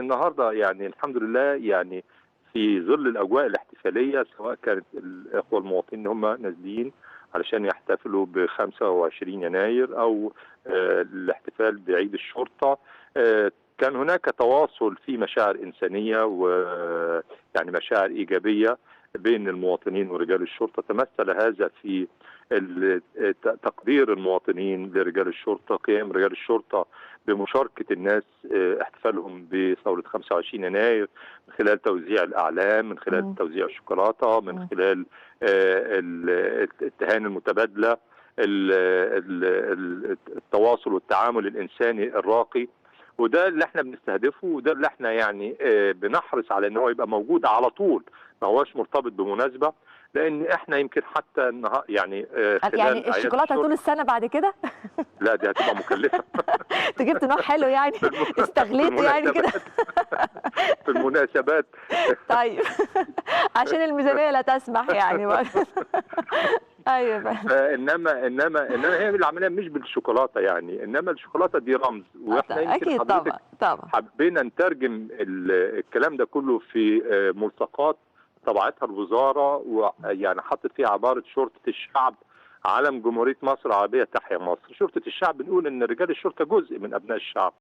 يعني النهارده يعني الحمد لله يعني في ظل الاجواء الاحتفاليه، سواء كانت الاخوه المواطنين اللي هم نازلين علشان يحتفلوا ب 25 يناير او الاحتفال بعيد الشرطه، كان هناك تواصل في مشاعر انسانيه ويعني مشاعر ايجابيه بين المواطنين ورجال الشرطه. تمثل هذا في تقدير المواطنين لرجال الشرطه، قيام رجال الشرطه بمشاركه الناس احتفالهم بثوره 25 يناير من خلال توزيع الاعلام، من خلال توزيع الشوكولاته، من خلال التهاني المتبادله، التواصل والتعامل الانساني الراقي. وده اللي احنا بنستهدفه، وده اللي احنا يعني بنحرص على ان هو يبقى موجود على طول، ما هوش مرتبط بمناسبه، لان احنا يمكن حتى يعني خلال يعني الشوكولاته طول السنه بعد كده؟ لا دي هتبقى مكلفه. انت جبت نوع حلو يعني استغليته يعني كده. في المناسبات. طيب عشان الميزانيه لا تسمح يعني. ايوه. انما هي العمليه مش بالشوكولاته يعني، انما الشوكولاته دي رمز، واحنا يمكن اكيد طبعا حبينا نترجم الكلام ده كله في ملصقات طبعتها الوزاره، ويعني حطت فيها عباره شرطه الشعب علم جمهوريه مصر العربيه تحيا مصر. شرطه الشعب بنقول ان رجال الشرطه جزء من ابناء الشعب.